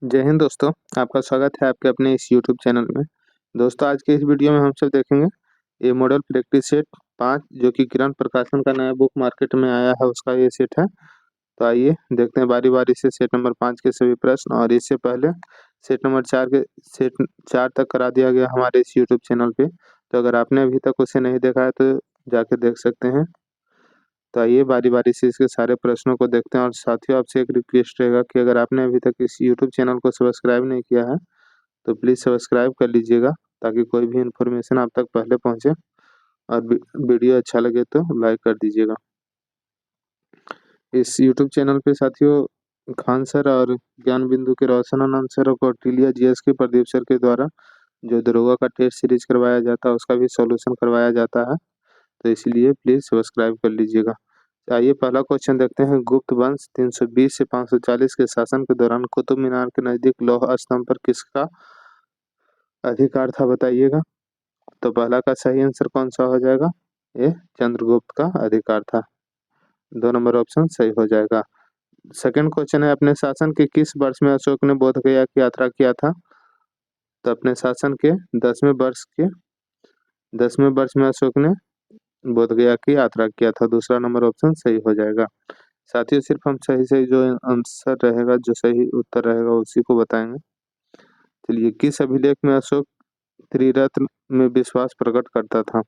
जय हिंद दोस्तों, आपका स्वागत है आपके अपने इस यूट्यूब चैनल में। दोस्तों आज के इस वीडियो में हम सब देखेंगे ये मॉडल प्रैक्टिस सेट 5 जो कि किरण प्रकाशन का नया बुक मार्केट में आया है उसका ये सेट है। तो आइए देखते हैं बारी-बारी से सेट नंबर 5 के सभी प्रश्न और इससे पहले सेट नंबर 4 के सेट 4 तक करा दिया गया हमारे इस यूट्यूब चैनल पे। तो अगर आपने अभी तक उसे नहीं देखा है तो जाके देख सकते हैं। तो आइए बारी-बारी से इसके सारे प्रश्नों को देखते हैं और साथियों आपसे एक रिक्वेस्ट रहेगा कि अगर आपने अभी तक इस यूट्यूब चैनल को सब्सक्राइब नहीं किया है तो प्लीज़ सब्सक्राइब कर लीजिएगा ताकि कोई भी इन्फॉर्मेशन आप तक पहले पहुँचे और वीडियो अच्छा लगे तो लाइक कर दीजिएगा। इस यूट्यूब चैनल पे साथियों खान सर और ज्ञान बिंदु के रोशनानंद सर और कौटिल्य जीएस के प्रदीप सर के द्वारा जो दरोगा का टेस्ट सीरीज करवाया जाता है उसका भी सॉल्यूशन करवाया जाता है, तो इसलिए प्लीज़ सब्सक्राइब कर लीजिएगा। आइए पहला क्वेश्चन देखते हैं। गुप्त वंश 320 से 540 के शासन के दौरान कुतुब मीनार के नजदीक लौह स्तंभ पर किसका अधिकार था बताइएगा। तो पहला का सही आंसर कौन सा हो जाएगा? ये चंद्रगुप्त का अधिकार था। 2 नंबर ऑप्शन सही हो जाएगा। सेकंड क्वेश्चन है अपने शासन के किस वर्ष में अशोक ने बोध गया की यात्रा किया था? तो अपने शासन के 10वें वर्ष में अशोक ने बोध गया की यात्रा किया था। दूसरा नंबर ऑप्शन सही हो जाएगा। साथियों सिर्फ हम सही जो आंसर रहेगा, जो सही उत्तर रहेगा उसी को बताएंगे। चलिए, किस अभिलेख में अशोक त्रिरत्न में विश्वास प्रकट करता था?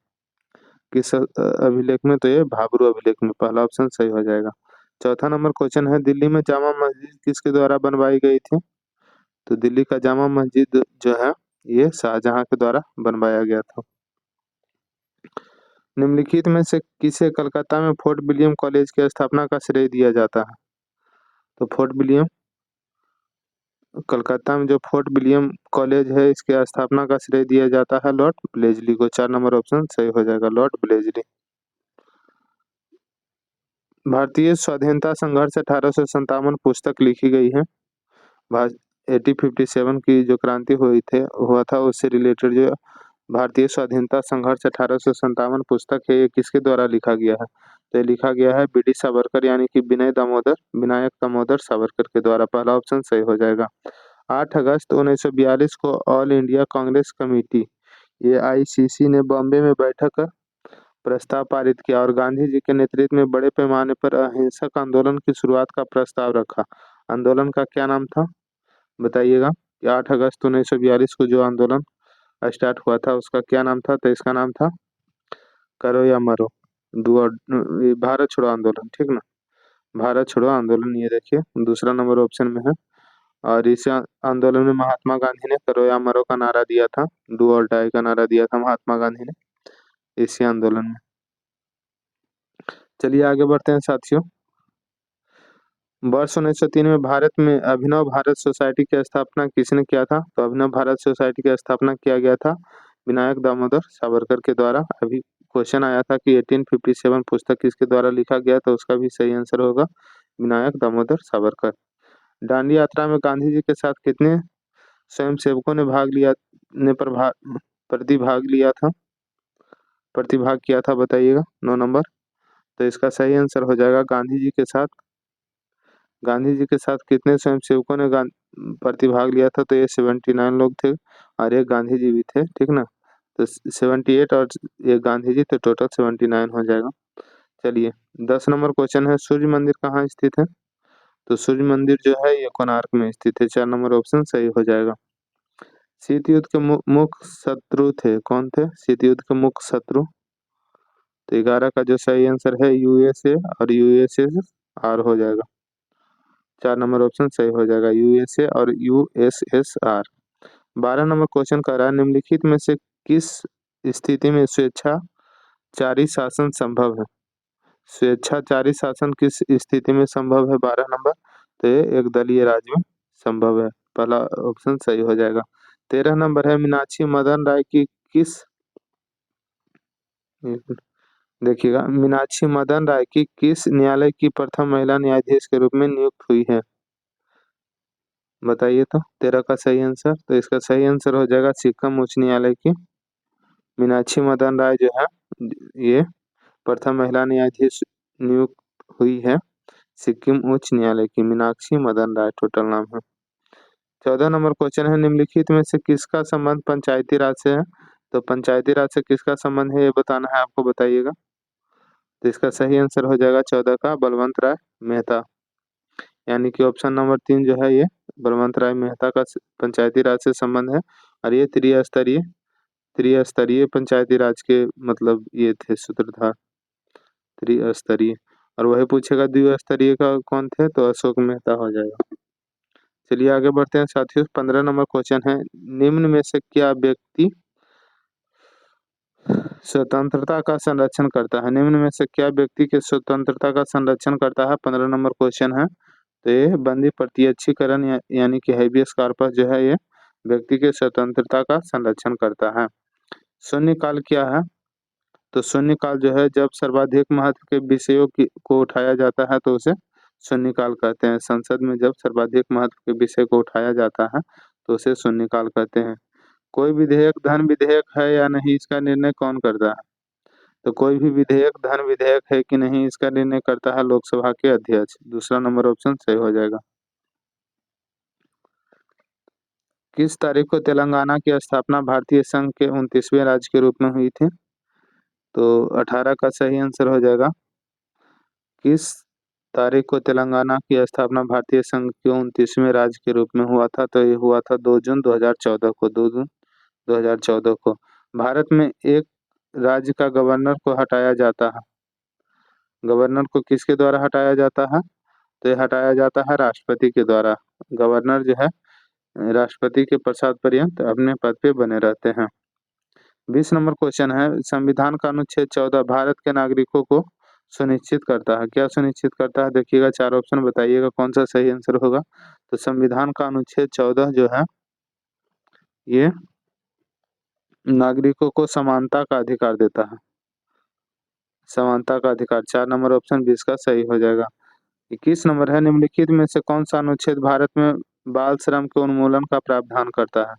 किस अभिलेख में? तो ये भाब्रू अभिलेख में। पहला ऑप्शन सही हो जाएगा। चौथा नंबर क्वेश्चन है दिल्ली में जामा मस्जिद किसके द्वारा बनवाई गई थी? तो दिल्ली का जामा मस्जिद जो है ये शाहजहां के द्वारा बनवाया गया था। निम्नलिखित में से किसे कलकत्ता में फोर्ट विलियम कॉलेज की स्थापना का श्रेय दिया जाता है? तो फोर्ट विलियम कलकत्ता में जो फोर्ट विलियम कॉलेज है इसके स्थापना का श्रेय दिया जाता है लॉर्ड ब्लेजली को। 4 नंबर ऑप्शन सही हो जाएगा, लॉर्ड ब्लेजली। भारतीय स्वाधीनता संघर्ष 1857 पुस्तक लिखी गई है। 1857 की जो क्रांति हुआ था उससे रिलेटेड जो भारतीय स्वाधीनता संघर्ष 1857 पुस्तक है ये किसके द्वारा लिखा गया है? तो ये लिखा गया है बी.डी. सावरकर यानी कि विनायक दामोदर सावरकर के द्वारा। पहला ऑप्शन सही हो जाएगा। 8 अगस्त 1942 को all India Congress committee AICC ने बॉम्बे में बैठक कर प्रस्ताव पारित किया और गांधी जी के नेतृत्व में बड़े पैमाने पर अहिंसक आंदोलन की शुरुआत का प्रस्ताव रखा। आंदोलन का क्या नाम था बताइएगा कि 8 अगस्त 1942 को जो आंदोलन स्टार्ट हुआ था उसका क्या नाम था? तो इसका नाम था करो या मरो, भारत छोड़ो आंदोलन। ठीक ना, भारत छोड़ो आंदोलन। ये देखिए दूसरा नंबर ऑप्शन में है और इस आंदोलन में महात्मा गांधी ने करो या मरो का नारा दिया था, डू और डाई का नारा दिया था महात्मा गांधी ने इसी आंदोलन में। चलिए आगे बढ़ते हैं साथियों। वर्ष 1903 में भारत में अभिनव भारत सोसाइटी की स्थापना किसने किया था? तो अभिनव भारत सोसाइटी की स्थापना किया गया था विनायक दामोदर सावरकर के द्वारा। अभी क्वेश्चन आया था कि 1857 पुस्तक किसके द्वारा लिखा गया, तो उसका भी सही आंसर होगा विनायक दामोदर सावरकर। दांडी यात्रा में गांधी जी के साथ कितने स्वयंसेवकों ने प्रतिभाग किया था बताइएगा। 9 नंबर। तो इसका सही आंसर हो जाएगा गांधी जी के साथ कितने स्वयंसेवकों ने प्रतिभाग लिया था? तो ये 79 लोग थे और एक गांधी जी भी थे। ठीक ना, तो 78 और एक गांधी जी, तो टोटल 79 हो जाएगा। चलिए 10 नंबर क्वेश्चन है सूर्य मंदिर कहाँ स्थित है? तो सूर्य मंदिर जो है ये कोणार्क में स्थित है। 4 नंबर ऑप्शन सही हो जाएगा। शीत युद्ध के मुख्य शत्रु थे, कौन थे शीत युद्ध के मुख्य शत्रु? तो 11 का जो सही आंसर है USA और USSR हो जाएगा। 4 नंबर ऑप्शन सही हो जाएगा, USA और USSR। 12 नंबर क्वेश्चन कर रहा है निम्नलिखित में से किस स्थिति में स्वेच्छाचारी शासन संभव है? स्वेच्छाचारी शासन किस स्थिति में संभव है? 12 नंबर। तो ये एक दलीय राज्य में संभव है। पहला ऑप्शन सही हो जाएगा। 13 नंबर है मीनाक्षी मदन राय की देखिएगा मीनाक्षी मदन राय की किस न्यायालय की प्रथम महिला न्यायाधीश के रूप में नियुक्त हुई है बताइए। तो 13 का सही आंसर, तो इसका सही आंसर हो जाएगा सिक्किम उच्च न्यायालय की मीनाक्षी मदन राय जो है ये प्रथम महिला न्यायाधीश नियुक्त हुई है सिक्किम उच्च न्यायालय की मीनाक्षी मदन राय टोटल नाम है। 14 नंबर क्वेश्चन है, निम्नलिखित में से किसका संबंध पंचायती राज से है? तो पंचायती राज से किसका संबंध है ये बताना है आपको, बताइएगा। तो इसका सही आंसर हो जाएगा 14 का बलवंत राय मेहता, यानी कि ऑप्शन नंबर 3 जो है ये बलवंत राय मेहता का पंचायती राज से संबंध है। और ये त्रिस्तरीय पंचायती राज के मतलब ये थे सूत्रधार, त्रिस्तरीय। और वही पूछेगा द्विस्तरीय का कौन थे, तो अशोक मेहता हो जाएगा। चलिए आगे बढ़ते हैं साथियों। 15 नंबर क्वेश्चन है, निम्न में से क्या व्यक्ति स्वतंत्रता का संरक्षण करता है? निम्न में से क्या व्यक्ति के स्वतंत्रता का संरक्षण करता है? 15 नंबर क्वेश्चन है। तो ये बंदी प्रत्यक्षीकरण यानी कि हैबियस कॉर्पस जो है ये व्यक्ति के स्वतंत्रता का संरक्षण करता है। शून्यकाल क्या है? तो शून्यकाल जो है जब सर्वाधिक महत्व के विषयों को उठाया जाता है तो उसे शून्यकाल कहते हैं। संसद में जब सर्वाधिक महत्व के विषय को उठाया जाता है तो उसे शून्यकाल कहते हैं। कोई विधेयक धन विधेयक है या नहीं, इसका निर्णय कौन करता है? तो कोई भी विधेयक धन विधेयक है कि नहीं, इसका निर्णय करता है लोकसभा के अध्यक्ष। दूसरा नंबर ऑप्शन सही हो जाएगा। किस तारीख को तेलंगाना की स्थापना भारतीय संघ के 29वें राज्य के रूप में हुई थी? तो 18 का सही आंसर हो जाएगा। किस तारीख को तेलंगाना की स्थापना भारतीय संघ के 29वें राज्य के रूप में हुआ था? तो ये हुआ था 2 जून 2014 को। 2 जून 2014 को। भारत में एक राज्य का गवर्नर को हटाया जाता है। गवर्नर को किसके द्वारा हटाया जाता है? तो ये हटाया जाता है राष्ट्रपति के द्वारा। गवर्नर जो है राष्ट्रपति के प्रसाद पर्यंत अपने पद पे बने रहते हैं। 20 नंबर क्वेश्चन है, संविधान का अनुच्छेद 14 भारत के नागरिकों को सुनिश्चित करता है। क्या सुनिश्चित करता है? देखिएगा, 4 ऑप्शन बताइएगा कौन सा सही आंसर होगा। तो संविधान का अनुच्छेद 14 जो है ये नागरिकों को समानता का अधिकार देता है। समानता का अधिकार। 4 नंबर ऑप्शन 20 का सही हो जाएगा। 21 नंबर है, निम्नलिखित में से कौन सा अनुच्छेद भारत में बाल श्रम के उन्मूलन का प्रावधान करता है?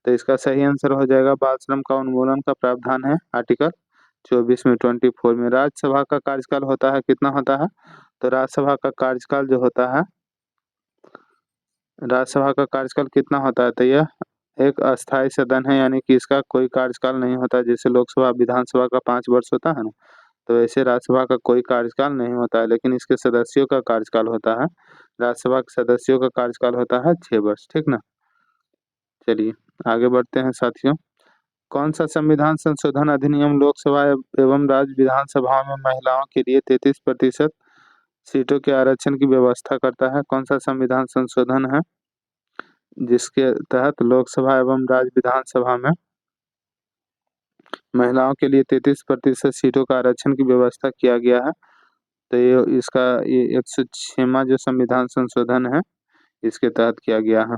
तो इसका सही आंसर हो जाएगा, बाल श्रम का उन्मूलन का प्रावधान है आर्टिकल 24 में 24 में। राज्यसभा का कार्यकाल होता है, कितना होता है? तो राज्यसभा का कार्यकाल जो होता है, राज्यसभा का कार्यकाल कितना होता है? तो यह एक अस्थायी सदन है, यानी कि इसका कोई कार्यकाल नहीं होता। जैसे लोकसभा विधानसभा का 5 वर्ष होता है ना, तो वैसे राज्यसभा का कोई कार्यकाल नहीं होता है, लेकिन इसके सदस्यों का कार्यकाल होता है। राज्यसभा के सदस्यों का कार्यकाल होता है 6 वर्ष, ठीक ना। चलिए आगे बढ़ते हैं साथियों। कौन सा संविधान संशोधन अधिनियम लोकसभा एवं राज्य विधानसभाओं में महिलाओं के लिए 33% सीटों के आरक्षण की व्यवस्था करता है? कौन सा संविधान संशोधन है जिसके तहत लोकसभा एवं राज्य विधानसभा में महिलाओं के लिए 33% सीटों का आरक्षण की व्यवस्था किया गया है? तो ये 106वां जो संविधान संशोधन है इसके तहत किया गया है।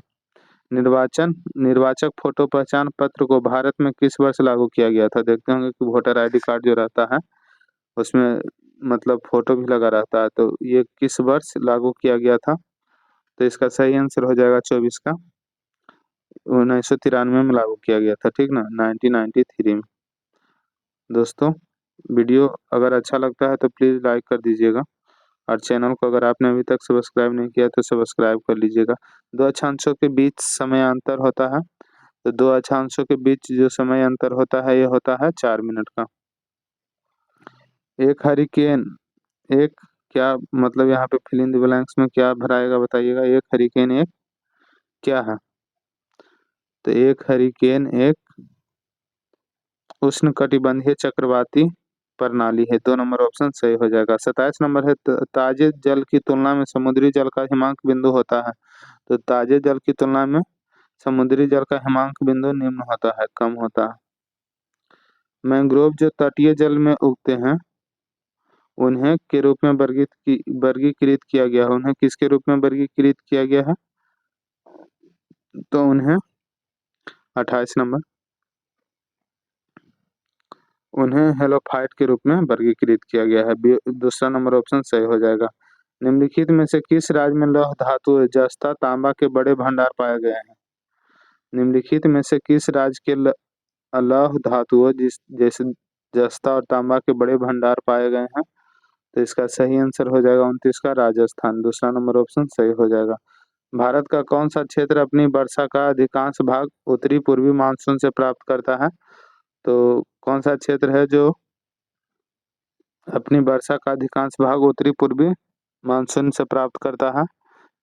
निर्वाचक फोटो पहचान पत्र को भारत में किस वर्ष लागू किया गया था? देखते होंगे कि वोटर आईडी कार्ड जो रहता है उसमें मतलब फोटो भी लगा रहता है, तो ये किस वर्ष लागू किया गया था? तो इसका सही आंसर हो जाएगा 24 का 1993 में लागू किया गया था, ठीक ना, 1993 में। दोस्तों वीडियो अगर अच्छा लगता है तो प्लीज़ लाइक कर दीजिएगा, और चैनल को अगर आपने अभी तक सब्सक्राइब नहीं किया तो सब्सक्राइब कर लीजिएगा। 2 अक्षांशों के बीच समय अंतर होता है, तो 2 अक्षांशों के बीच जो समय अंतर होता है ये होता है 4 मिनट का। एक हरिकेन, एक क्या मतलब यहाँ पे फिल इन द ब्लैंक्स में क्या भराएगा बताइएगा। एक हरिकेन एक क्या है? तो एक हरिकेन एक उष्णकटिबंधीय चक्रवाती प्रणाली है। 2 नंबर ऑप्शन सही हो जाएगा। 27 नंबर है, ताजे जल की तुलना में समुद्री जल का हिमांक बिंदु होता है। तो ताजे जल की तुलना में समुद्री जल का हिमांक बिंदु निम्न होता है, कम होता है। मैंग्रोव जो तटीय जल में उगते हैं उन्हें के रूप में वर्गीकृत किया गया है। उन्हें किसके रूप में वर्गीकृत किया गया है? तो उन्हें 28 नंबर, उन्हें हेलोफाइट के रूप में वर्गीकृत किया गया है। दूसरा नंबर ऑप्शन सही हो जाएगा। निम्नलिखित में से किस राज्य में लौह धातु जस्ता तांबा के बड़े भंडार पाए गए हैं? निम्नलिखित में से किस राज्य के लौह धातुओं जैसे जस्ता और तांबा के बड़े भंडार पाए गए हैं? तो इसका सही आंसर हो जाएगा 29 का राजस्थान। दूसरा नंबर ऑप्शन सही हो जाएगा। भारत का कौन सा क्षेत्र अपनी वर्षा का अधिकांश भाग उत्तरी पूर्वी मानसून से प्राप्त करता है? तो कौन सा क्षेत्र है जो अपनी वर्षा का अधिकांश भाग उत्तरी पूर्वी मानसून से प्राप्त करता है?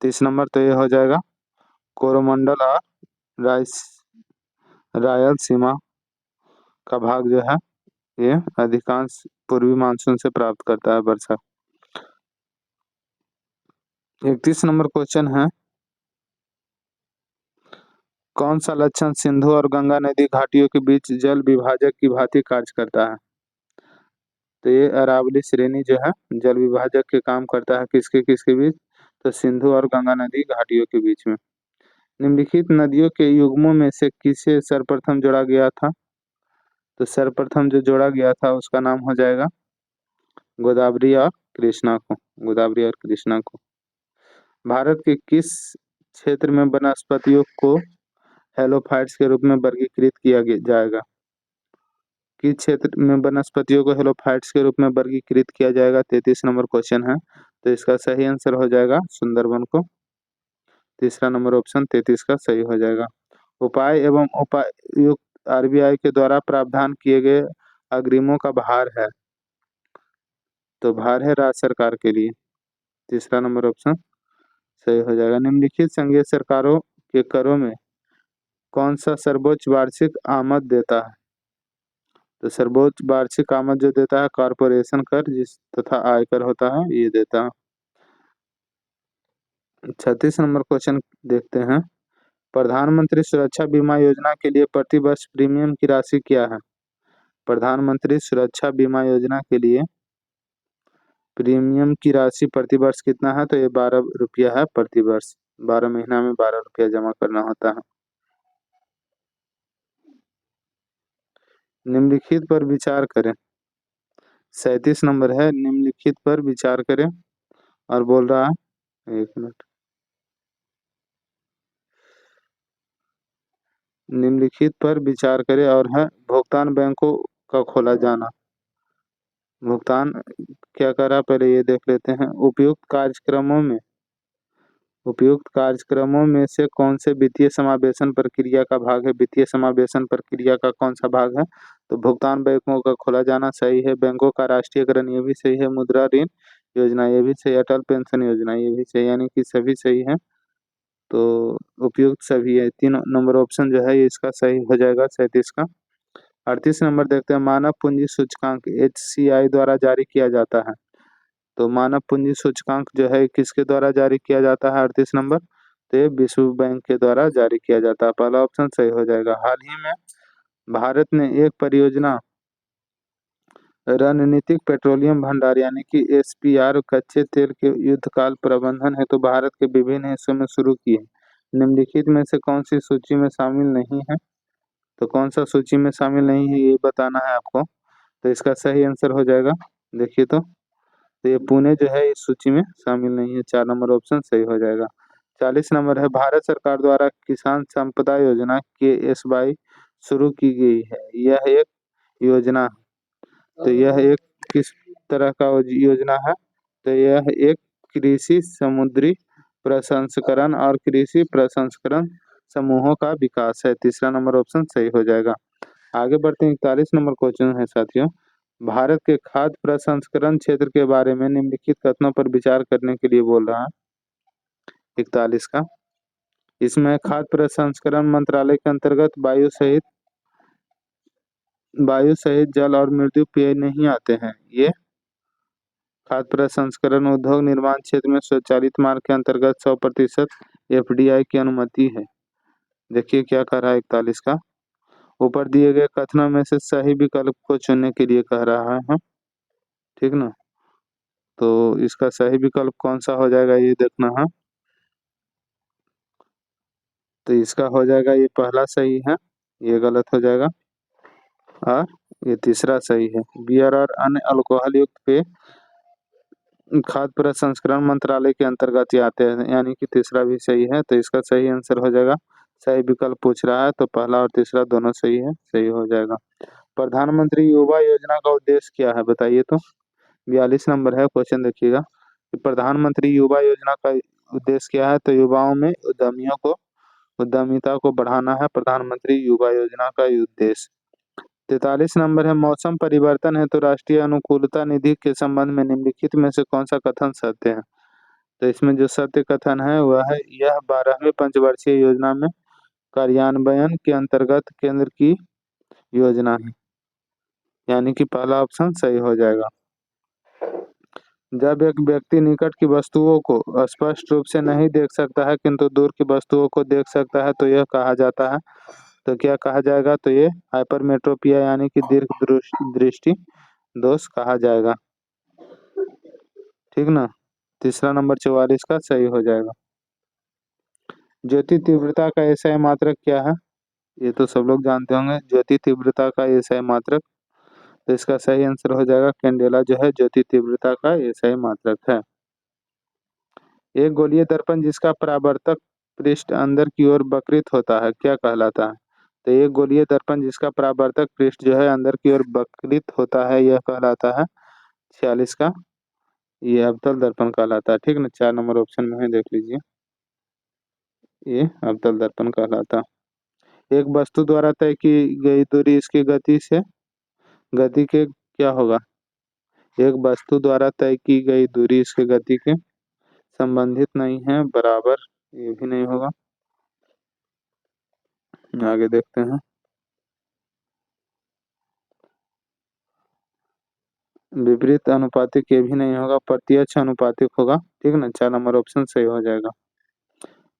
30 नंबर तो ये हो जाएगा कोरोमंडल और राइस रायलसीमा का भाग जो है ये अधिकांश पूर्वी मानसून से प्राप्त करता है वर्षा। 31 नंबर क्वेश्चन है, कौन सा लक्षण सिंधु और गंगा नदी घाटियों के बीच जल विभाजक की भांति कार्य करता है? तो ये अरावली श्रेणी जो है जल विभाजक के काम करता है किसके किसके बीच? तो सिंधु और गंगा नदी घाटियों के बीच में। निम्नलिखित नदियों के युग्मों में से किसे सर्वप्रथम जोड़ा गया था? तो सर्वप्रथम जो जोड़ा गया था उसका नाम हो जाएगा गोदावरी और कृष्णा को। गोदावरी और कृष्णा को। भारत के किस क्षेत्र में वनस्पतियों को हेलोफाइट्स के रूप में वर्गीकृत किया जाएगा? किस क्षेत्र में वनस्पतियों को हेलोफाइट्स के रूप में वर्गीकृत किया जाएगा? 33 नंबर क्वेश्चन है, तो इसका सही आंसर हो जाएगा सुंदरबन को। तीसरा नंबर ऑप्शन 33 का सही हो जाएगा। उपाय एवं उपायुक्त आरबीआई के द्वारा प्रावधान किए गए अग्रिमों का भार है? तो भार है राज्य सरकार के लिए। तीसरा नंबर ऑप्शन सही हो जाएगा। निम्नलिखित संघीय सरकारों के करों में कौन सा सर्वोच्च वार्षिक आमद देता है? तो सर्वोच्च वार्षिक आमद जो देता है कॉरपोरेशन कर जिस तथा आयकर होता है ये देता है। 36 नंबर क्वेश्चन देखते हैं, प्रधानमंत्री सुरक्षा बीमा योजना के लिए प्रति वर्ष प्रीमियम की राशि क्या है? प्रधानमंत्री सुरक्षा बीमा योजना के लिए प्रीमियम की राशि प्रति वर्ष कितना है? तो ये 12 रुपया है प्रति वर्ष। 12 महीना में 12 रुपया जमा करना होता है। निम्नलिखित पर विचार करें। 37 नंबर है, निम्नलिखित पर विचार करें और बोल रहा है 1 मिनट। निम्नलिखित पर विचार करें और है भुगतान बैंकों का खोला जाना। भुगतान क्या करा पहले ये देख लेते हैं। उपयुक्त कार्यक्रमों में से कौन से वित्तीय समावेशन प्रक्रिया का भाग है? वित्तीय समावेशन प्रक्रिया का कौन सा भाग है? तो भुगतान बैंकों का खोला जाना सही है, बैंकों का राष्ट्रीयकरण ये भी सही है, मुद्रा ऋण योजना ये भी सही, अटल पेंशन योजना ये भी सही, यानी कि सभी सही है। तो उपयुक्त सभी है। 3 नंबर ऑप्शन जो है ये इसका सही हो जाएगा 37 का। 38 नंबर देखते हैं, मानव पूंजी सूचकांक HCI द्वारा जारी किया जाता है। तो मानव पूंजी सूचकांक जो है किसके द्वारा जारी किया जाता है? 38 नंबर तो ये विश्व बैंक के द्वारा जारी किया जाता है। पहला ऑप्शन सही हो जाएगा। हाल ही में भारत ने एक परियोजना रणनीतिक पेट्रोलियम भंडार यानी कि SPR कच्चे तेल के युद्धकाल प्रबंधन है तो भारत के विभिन्न हिस्सों में शुरू की है। निम्नलिखित में से कौन सी सूची में शामिल नहीं है? तो कौन सा सूची में शामिल नहीं है ये बताना है आपको। तो इसका सही आंसर हो जाएगा, देखिए तो ये पुणे जो है इस सूची में शामिल नहीं है। 4 नंबर ऑप्शन सही हो जाएगा। 40 नंबर है, भारत सरकार द्वारा किसान संपदा योजना KSY शुरू की गई है, यह एक योजना है। तो यह एक किस तरह का योजना है? तो यह एक कृषि समुद्री प्रसंस्करण और कृषि प्रसंस्करण समूहों का विकास है। तीसरा नंबर ऑप्शन सही हो जाएगा। आगे बढ़ते हैं, 41 नंबर क्वेश्चन है साथियों, भारत के खाद्य प्रसंस्करण क्षेत्र के बारे में निम्नलिखित कथनों पर विचार करने के लिए बोल रहा है। 41 का, इसमें खाद्य प्रसंस्करण मंत्रालय के अंतर्गत वायु सहित जल और मृदु पेय नहीं आते हैं। ये खाद्य प्रसंस्करण उद्योग निर्माण क्षेत्र में स्वचालित मार्ग के अंतर्गत 100% FDI की अनुमति है। देखिए क्या कह रहा है 41 का, ऊपर दिए गए कथनों में से सही विकल्प को चुनने के लिए कह रहा है, ठीक ना। तो इसका सही विकल्प कौन सा हो जाएगा ये देखना है। तो इसका हो जाएगा ये पहला सही है, ये गलत हो जाएगा और ये तीसरा सही है। बियर और अन्य अल्कोहल युक्त पेय खाद्य प्रसंस्करण मंत्रालय के अंतर्गत ही आते हैं, यानी कि तीसरा भी सही है। तो इसका सही आंसर हो जाएगा, सही विकल्प पूछ रहा है तो पहला और तीसरा दोनों सही है, सही हो जाएगा। प्रधानमंत्री युवा योजना का उद्देश्य क्या है बताइए तो। 42 नंबर है क्वेश्चन, देखिएगा कि प्रधानमंत्री युवा योजना का उद्देश्य क्या है? तो युवाओं में उद्यमिता को बढ़ाना है प्रधानमंत्री युवा योजना का उद्देश्य। 43 नंबर है, मौसम परिवर्तन है तो राष्ट्रीय अनुकूलता निधि के संबंध में निम्नलिखित में से कौन सा कथन सत्य है? तो इसमें जो सत्य कथन है वह है, यह 12वें पंचवर्षीय योजना में कार्यान्वयन के अंतर्गत केंद्र की योजना है, यानी कि पहला ऑप्शन सही हो जाएगा। जब एक व्यक्ति निकट की वस्तुओं को स्पष्ट रूप से नहीं देख सकता है किंतु दूर की वस्तुओं को देख सकता है तो यह कहा जाता है, तो क्या कहा जाएगा? तो ये हाइपरमेट्रोपिया यानी कि दीर्घ दृष्टि दोष कहा जाएगा। ठीक ना। तीसरा नंबर 44 का सही हो जाएगा। ज्योति तीव्रता का एसआई मात्रक क्या है? ये तो सब लोग जानते होंगे, ज्योति तीव्रता का एसआई मात्रक। तो इसका सही आंसर हो जाएगा कैंडेला जो है ज्योति तीव्रता का एसआई मात्रक है। एक गोलीय दर्पण जिसका परावर्तक पृष्ठ अंदर की ओर वक्रित होता है क्या कहलाता है? तो एक गोलीय दर्पण जिसका परावर्तक पृष्ठ जो है अंदर की ओर वक्रित होता है यह कहलाता है 46 का, ये अवतल दर्पण कहलाता है। ठीक ना, 4 नंबर ऑप्शन में है, देख लीजिए, ये अवतल दर्पण कहलाता है। एक वस्तु द्वारा तय की गई दूरी इसकी गति के क्या होगा? एक वस्तु द्वारा तय की गई दूरी इसके गति के संबंधित नहीं है, बराबर, ये भी नहीं होगा। आगे देखते हैं। विपरीत अनुपातिक ये भी नहीं होगा, प्रत्यक्ष अनुपातिक होगा। ठीक ना, 4 नंबर ऑप्शन सही हो जाएगा।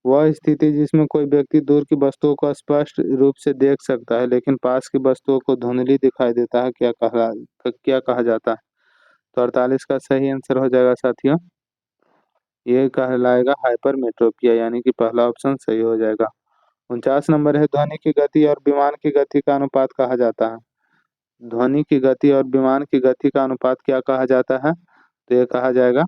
वह स्थिति जिसमें कोई व्यक्ति दूर की वस्तुओं को स्पष्ट रूप से देख सकता है लेकिन पास की वस्तुओं को धुंधली दिखाई देता है क्या कहा जाता है? तो 48 का सही आंसर हो जाएगा साथियों, ये कहलाएगा हाइपरमेट्रोपिया, यानी कि पहला ऑप्शन सही हो जाएगा। 49 नंबर है, ध्वनि की गति और विमान की गति का अनुपात कहा जाता है। ध्वनि की गति और विमान की गति का अनुपात क्या कहा जाता है? तो ये कहा जाएगा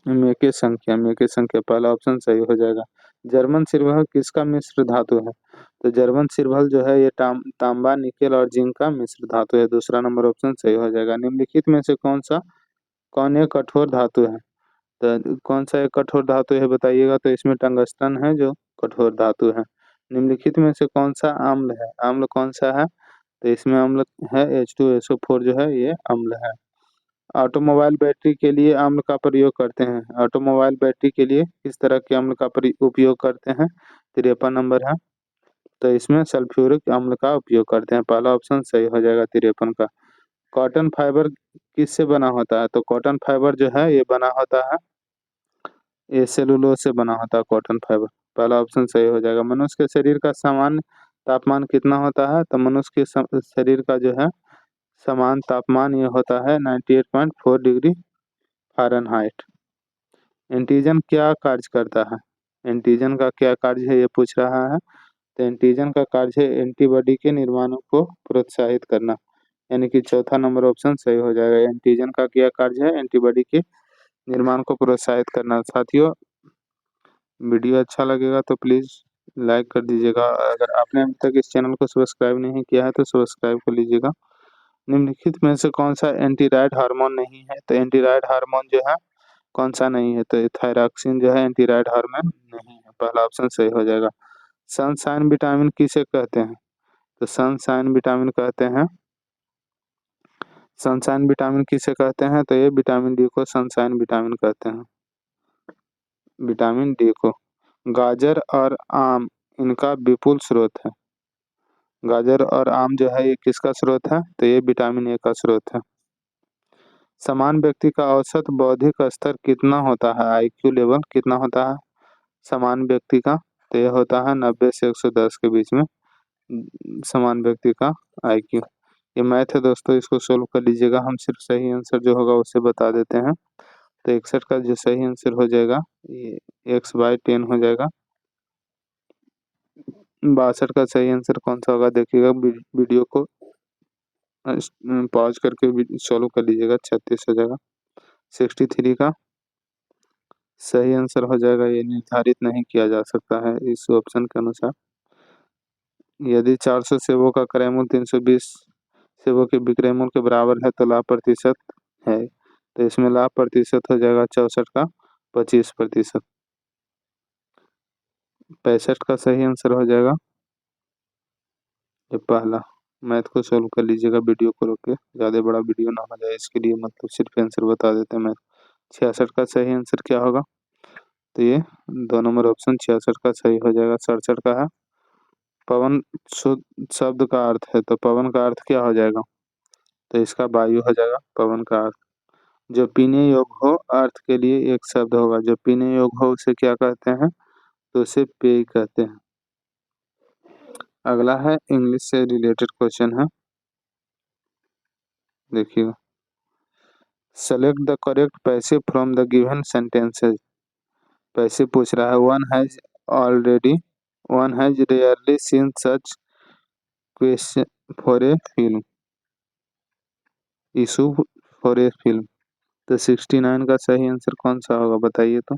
मेके संख्या, पहला ऑप्शन सही हो जाएगा। जर्मन सिरवल किसका मिश्र धातु है? तो जर्मन सिरवल जो है ये तांबा, निकेल और जिंक का मिश्र धातु है, दूसरा नंबर ऑप्शन सही हो जाएगा। निम्नलिखित में से कौन एक कठोर धातु है? तो कौन सा एक कठोर धातु है बताइएगा? तो इसमें टंगस्टन है जो कठोर धातु है। निम्नलिखित में से कौन सा अम्ल है? अम्ल कौन सा है? तो इसमें अम्ल है H2SO4 जो है ये अम्ल है। ऑटोमोबाइल बैटरी के लिए अम्ल का प्रयोग करते हैं। ऑटोमोबाइल बैटरी के लिए किस तरह के अम्ल का उपयोग करते हैं? 53 नंबर है, तो इसमें सल्फ्यूरिक अम्ल का उपयोग करते हैं, पहला ऑप्शन सही हो जाएगा 53 का। कॉटन फाइबर किससे बना होता है? तो कॉटन फाइबर जो है ये बना होता है, ये सेलुलोज से बना होता है कॉटन फाइबर, पहला ऑप्शन सही हो जाएगा। मनुष्य के शरीर का सामान्य तापमान कितना होता है? तो मनुष्य के शरीर का जो है समान तापमान ये होता है 98.4 डिग्री फ़ारेनहाइट। एंटीजन क्या कार्य करता है? एंटीजन का क्या कार्य है ये पूछ रहा है। तो एंटीजन का कार्य है एंटीबॉडी के निर्माण को प्रोत्साहित करना, यानी कि चौथा नंबर ऑप्शन सही हो जाएगा। एंटीजन का क्या कार्य है? एंटीबॉडी के निर्माण को प्रोत्साहित करना। साथियों, वीडियो अच्छा लगेगा तो प्लीज़ लाइक कर दीजिएगा। अगर आपने अभी तक इस चैनल को सब्सक्राइब नहीं किया है तो सब्सक्राइब कर लीजिएगा। निम्नलिखित में से कौन सा एंटीराइड हार्मोन नहीं है? तो एंटीराइड हार्मोन जो है कौन सा नहीं है? तो थायरॉक्सिन जो है एंटीराइड हार्मोन नहीं है, पहला ऑप्शन सही हो जाएगा। सनशाइन विटामिन किसे कहते हैं? तो सनशाइन विटामिन कहते हैं, सनशाइन विटामिन किसे कहते हैं? तो ये विटामिन डी को सनशाइन विटामिन कहते हैं, विटामिन डी को। गाजर और आम इनका विपुल स्रोत है। गाजर और आम जो है ये किसका स्रोत है? तो ये विटामिन ए का स्रोत है। समान व्यक्ति का औसत बौद्धिक स्तर कितना होता है? आईक्यू लेवल कितना होता है समान व्यक्ति का? तो ये होता है 90 से 110 के बीच में समान व्यक्ति का आईक्यू। ये मैथ है दोस्तों, इसको सोल्व कर लीजिएगा, हम सिर्फ सही आंसर जो होगा उसे बता देते हैं। तो 61 का जो सही आंसर हो जाएगा ये x/10 हो जाएगा। 62 का सही आंसर कौन सा होगा देखिएगा, वीडियो को पॉज करके सॉल्व कर लीजिएगा, 36 हो जाएगा। 63 का सही आंसर हो जाएगा, ये निर्धारित नहीं किया जा सकता है इस ऑप्शन के अनुसार। यदि 400 सेबों का क्रय मूल्य 320 सेबों के विक्रय मूल्य के बराबर है तो लाभ प्रतिशत है। तो इसमें लाभ प्रतिशत हो जाएगा 64 का 25%। 65 का सही आंसर हो जाएगा ये पहला। मैथ को सोल्व कर लीजिएगा वीडियो को रोक के, ज़्यादा बड़ा वीडियो ना हो जाए इसके लिए, मतलब सिर्फ आंसर बता देते हैं मैथ। 66 का सही आंसर क्या होगा? तो ये 2 नंबर ऑप्शन 66 का सही हो जाएगा। 67 का है पवन शुद्ध शब्द का अर्थ है, तो पवन का अर्थ क्या हो जाएगा? तो इसका वायु हो जाएगा पवन का अर्थ। जो पीने योग्य हो अर्थ के लिए एक शब्द होगा, जो पीने योग्य हो उसे क्या कहते हैं? तो उसे पेय कहते हैं। अगला है इंग्लिश से रिलेटेड क्वेश्चन है, देखिए। Select the correct passive from the given sentences. Passive पूछ रहा है। Already one has rarely scene such question for a film issue for a film. तो 69 का सही आंसर कौन सा होगा बताइए तो।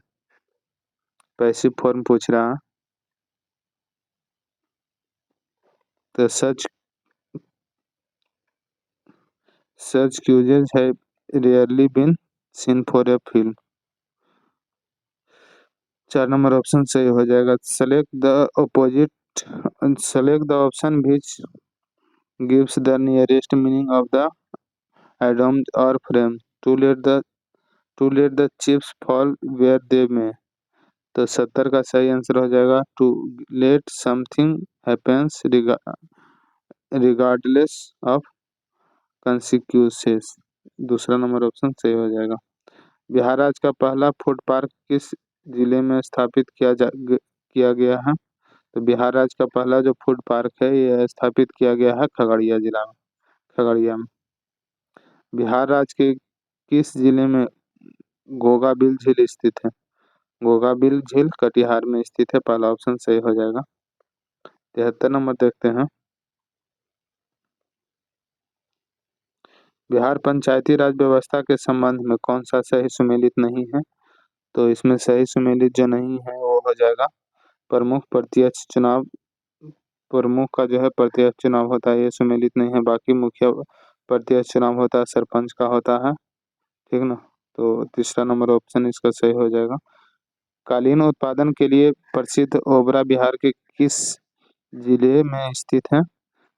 पैसिव फॉर्म पूछ रहा है, तो सच क्यूजेज है rarely been seen for a film. 4 number option सही हो जाएगा। Select the option which gives the nearest meaning of the idiom or phrase to let the chips fall where they may. तो 70 का सही answer हो जाएगा to let something happens regardless of consequences. दूसरा number option सही हो जाएगा। बिहार राज्य का पहला फूड पार्क किस जिले में स्थापित किया गया है? तो बिहार राज्य का पहला जो फूड पार्क है यह स्थापित किया गया है खगड़िया जिला में। खगड़िया में। बिहार राज्य के किस जिले में गोगाबिल झील स्थित है? गोगाबिल झील कटिहार में स्थित है, पहला ऑप्शन सही हो जाएगा। 73 नंबर देखते हैं। बिहार पंचायती राज व्यवस्था के संबंध में कौन सा सही सुमेलित नहीं है? तो इसमें सही सुमेलित जो नहीं है वो हो जाएगा प्रमुख प्रत्यक्ष चुनाव। प्रमुख का जो है प्रत्यक्ष चुनाव होता है, ये सुमेलित नहीं है। बाकी मुखिया प्रत्यक्ष चुनाव होता है, सरपंच का होता है, ठीक ना। तो तीसरा नंबर ऑप्शन इसका सही हो जाएगा। कालीन उत्पादन के लिए प्रसिद्ध ओबरा बिहार के किस जिले में स्थित है?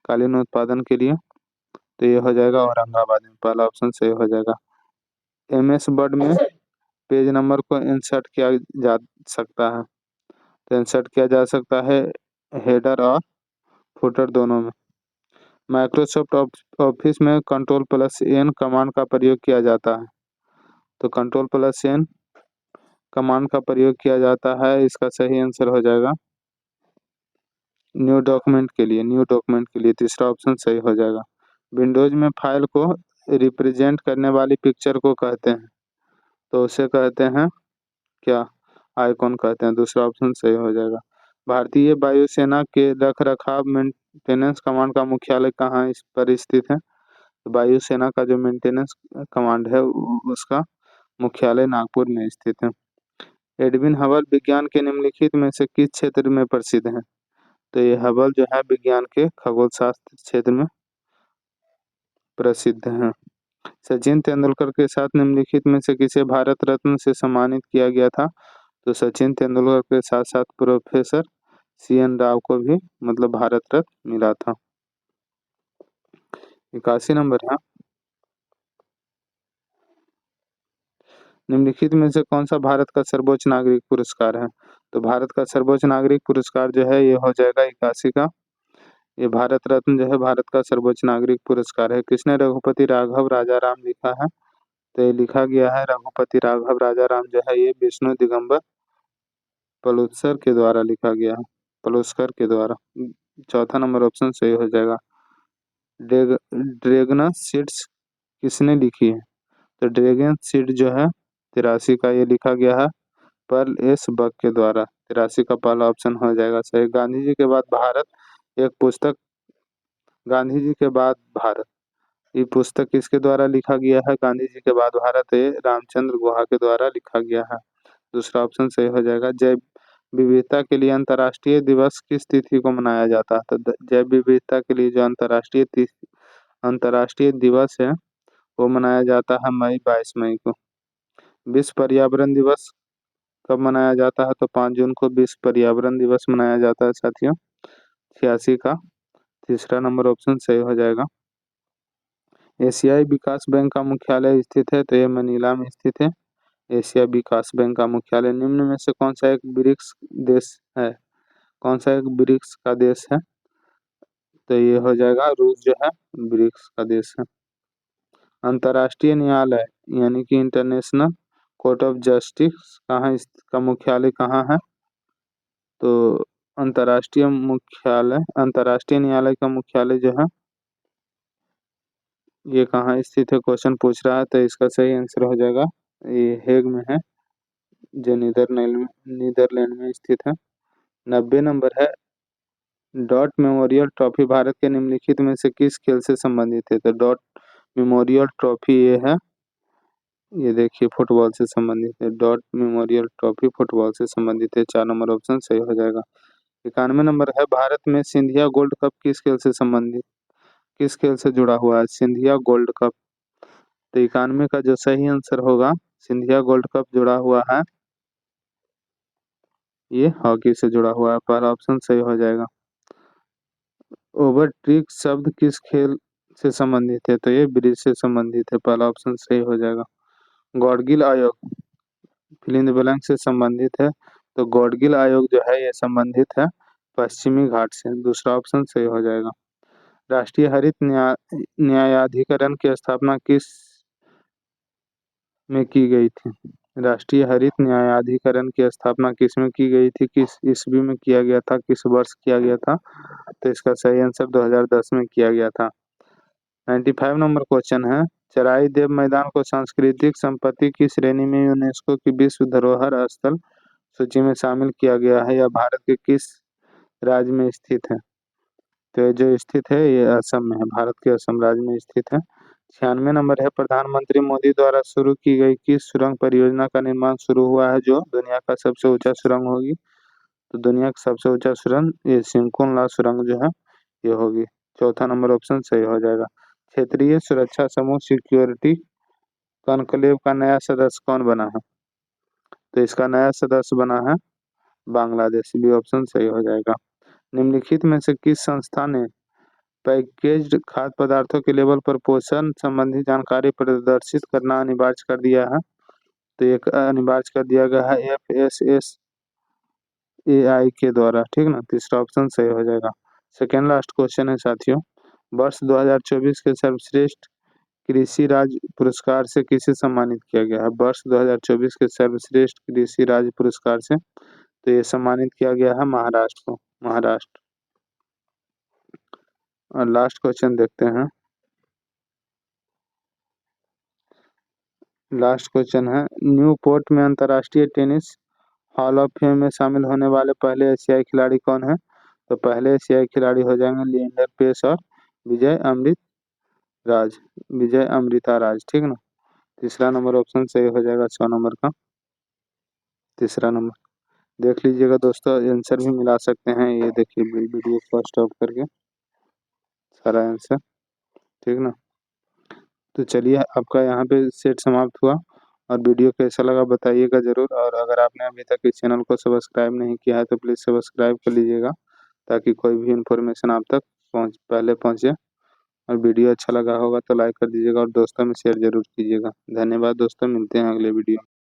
कालीन उत्पादन के लिए, तो ये हो जाएगा औरंगाबाद में, पहला ऑप्शन सही हो जाएगा। MS वर्ड में पेज नंबर को इंसर्ट किया जा सकता है, तो इंसर्ट किया जा सकता है हेडर और फुटर दोनों में। माइक्रोसॉफ्ट ऑफिस में Ctrl+N कमांड का प्रयोग किया जाता है, तो Ctrl+N कमांड का प्रयोग किया जाता है, इसका सही आंसर हो जाएगा न्यू डॉक्यूमेंट के लिए। न्यू डॉक्यूमेंट के लिए तीसरा ऑप्शन सही हो जाएगा। विंडोज में फाइल को रिप्रेजेंट करने वाली पिक्चर को कहते हैं, तो उसे कहते हैं क्या? आइकॉन कहते हैं, दूसरा ऑप्शन सही हो जाएगा। भारतीय वायुसेना के रख रखाव मेंटेनेंस कमांड का मुख्यालय कहाँ इस पर स्थित है? तो वायुसेना का जो मेंटेनेंस कमांड है उसका मुख्यालय नागपुर में स्थित है। एडविन हबल विज्ञान के निम्नलिखित में से किस क्षेत्र में प्रसिद्ध है? तो ये हबल जो है विज्ञान के खगोल शास्त्र क्षेत्र में प्रसिद्ध है। सचिन तेंदुलकर के साथ निम्नलिखित में से किसे भारत रत्न से सम्मानित किया गया था? तो सचिन तेंदुलकर के साथ साथ प्रोफेसर CN राव को भी मतलब भारत रत्न मिला था। 81 नंबर है। निम्नलिखित में से कौन सा भारत का सर्वोच्च नागरिक पुरस्कार है? तो भारत का सर्वोच्च नागरिक पुरस्कार जो है ये हो जाएगा 81 का। ये भारत रत्न जो है भारत का सर्वोच्च नागरिक पुरस्कार है। किसने रघुपति राघव राजा राम लिखा है? तो ये लिखा गया है रघुपति राघव राजा राम जो है ये विष्णु दिगंबर पलुस्कर के द्वारा लिखा गया है, पलुस्कर के द्वारा। चौथा नंबर ऑप्शन सही हो जाएगा। ड्रैगन सीड्स किसने लिखी है? तो ड्रैगन सीड जो है 83 का ये लिखा गया है पर्ल S बक के द्वारा। 83 का पहला ऑप्शन हो जाएगा सही। गांधी जी के बाद भारत एक पुस्तक, गांधी जी के बाद भारत, ये पुस्तक किसके द्वारा लिखा गया है? गांधी जी के बाद भारत ये रामचंद्र गुहा के द्वारा लिखा गया है, दूसरा ऑप्शन सही हो जाएगा। जैव विविधता के लिए अंतर्राष्ट्रीय दिवस किस तिथि को मनाया जाता है? तो जैव विविधता के लिए जो अंतर्राष्ट्रीय दिवस है वो मनाया जाता है 22 मई को। विश्व पर्यावरण दिवस कब मनाया जाता है? तो 5 जून को विश्व पर्यावरण दिवस मनाया जाता है साथियों, 86 का। तीसरा नंबर ऑप्शन सही हो जाएगा। एशियाई विकास बैंक का मुख्यालय स्थित है? तो ये मनीला में स्थित है। एशिया विकास बैंक का मुख्यालय। निम्न में से कौन सा एक ब्रिक्स देश है? कौन सा एक ब्रिक्स का देश है? तो ये हो जाएगा रूस जो है ब्रिक्स का देश है। अंतर्राष्ट्रीय न्यायालय यानी कि इंटरनेशनल कोर्ट ऑफ जस्टिस कहाँ इसका मुख्यालय कहाँ है? तो अंतर्राष्ट्रीय न्यायालय का मुख्यालय जो है ये कहाँ स्थित है, क्वेश्चन पूछ रहा है। तो इसका सही आंसर हो जाएगा ये हेग में है, जो नीदरलैंड में स्थित है। 90 नंबर है, डॉट मेमोरियल ट्रॉफी भारत के निम्नलिखित में से किस खेल से संबंधित है? तो डॉट मेमोरियल ट्रॉफी ये है, ये देखिए फुटबॉल से संबंधित है। डॉट मेमोरियल ट्रॉफी फुटबॉल से संबंधित है। 4 नंबर ऑप्शन सही हो जाएगा। 91 नंबर है, भारत में सिंधिया गोल्ड कप किस खेल से संबंधित, किस खेल से जुड़ा हुआ है? Scindia gold cup. तो 91 का जो सही आंसर होगा, सिंधिया गोल्ड कप जुड़ा हुआ है, ये हॉकी से जुड़ा हुआ है। पहला ऑप्शन सही हो जाएगा। ओवरट्रिक शब्द किस खेल से संबंधित है? तो ये ब्रिज से संबंधित है। पहला ऑप्शन सही हो जाएगा। गॉडगिल आयोग फिल इन द ब्लैंक से संबंधित है। तो गॉडगिल आयोग जो है ये संबंधित है पश्चिमी घाट से। दूसरा ऑप्शन सही हो जाएगा। राष्ट्रीय हरित न्यायाधिकरण की स्थापना किस में की गई थी? राष्ट्रीय हरित न्यायाधिकरण की स्थापना किस में की गई थी, किस ईस्वी में किया गया था, किस वर्ष किया गया था? तो इसका सही आंसर 2010 में किया गया था। 95 नंबर क्वेश्चन है, चराई देव मैदान को सांस्कृतिक संपत्ति की श्रेणी में यूनेस्को की विश्व धरोहर स्थल सूची में शामिल किया गया है? यह भारत के किस राज्य में स्थित है? तो ये जो स्थित है ये असम में है, भारत के असम राज्य में स्थित है। 96 नंबर है, प्रधानमंत्री मोदी द्वारा शुरू की गई किस सुरंग परियोजना का निर्माण शुरू हुआ है जो दुनिया का सबसे ऊंचा सुरंग होगी? तो दुनिया का सबसे ऊंचा सुरंग ये सिंकुनला सुरंग जो है ये होगी। चौथा नंबर ऑप्शन सही हो जाएगा। क्षेत्रीय सुरक्षा समूह सिक्योरिटी कॉन्क्लेव का नया सदस्य कौन बना है? तो इसका नया सदस्य बना है बांग्लादेश। भी ऑप्शन सही हो जाएगा। निम्नलिखित में से किस संस्था ने पैकेज्ड खाद्य पदार्थों के लेवल पर पोषण संबंधी जानकारी प्रदर्शित करना अनिवार्य कर दिया है? तो एक अनिवार्य कर दिया गया है FSSAI के द्वारा, ठीक ना। तीसरा ऑप्शन सही हो जाएगा। सेकेंड लास्ट क्वेश्चन है साथियों, वर्ष 2024 के सर्वश्रेष्ठ कृषि राज्य पुरस्कार से किसे सम्मानित किया गया है? वर्ष 2024 के सर्वश्रेष्ठ कृषि राज्य पुरस्कार से तो ये सम्मानित किया गया है महाराष्ट्र को, महाराष्ट्र। और लास्ट क्वेश्चन देखते हैं। लास्ट क्वेश्चन है, न्यूपोर्ट में अंतर्राष्ट्रीय टेनिस हॉल ऑफ फेम में शामिल होने वाले पहले एशियाई खिलाड़ी कौन है? तो पहले एशियाई खिलाड़ी हो जाएंगे लिएंडर पेस और विजय अमृत राज, विजय अमृता राज, ठीक ना। तीसरा नंबर ऑप्शन सही हो जाएगा 100 नंबर का। तीसरा नंबर देख लीजिएगा दोस्तों, आंसर भी मिला सकते हैं। ये देखिए वीडियो को स्टॉप करके सारा आंसर, ठीक ना। तो चलिए आपका यहाँ पे सेट समाप्त हुआ। और वीडियो कैसा लगा बताइएगा ज़रूर। और अगर आपने अभी तक इस चैनल को सब्सक्राइब नहीं किया है तो प्लीज़ सब्सक्राइब कर लीजिएगा, ताकि कोई भी इन्फॉर्मेशन आप तक पहले पहुँचे। और वीडियो अच्छा लगा होगा तो लाइक कर दीजिएगा और दोस्तों में शेयर जरूर कीजिएगा। धन्यवाद दोस्तों, मिलते हैं अगले वीडियो।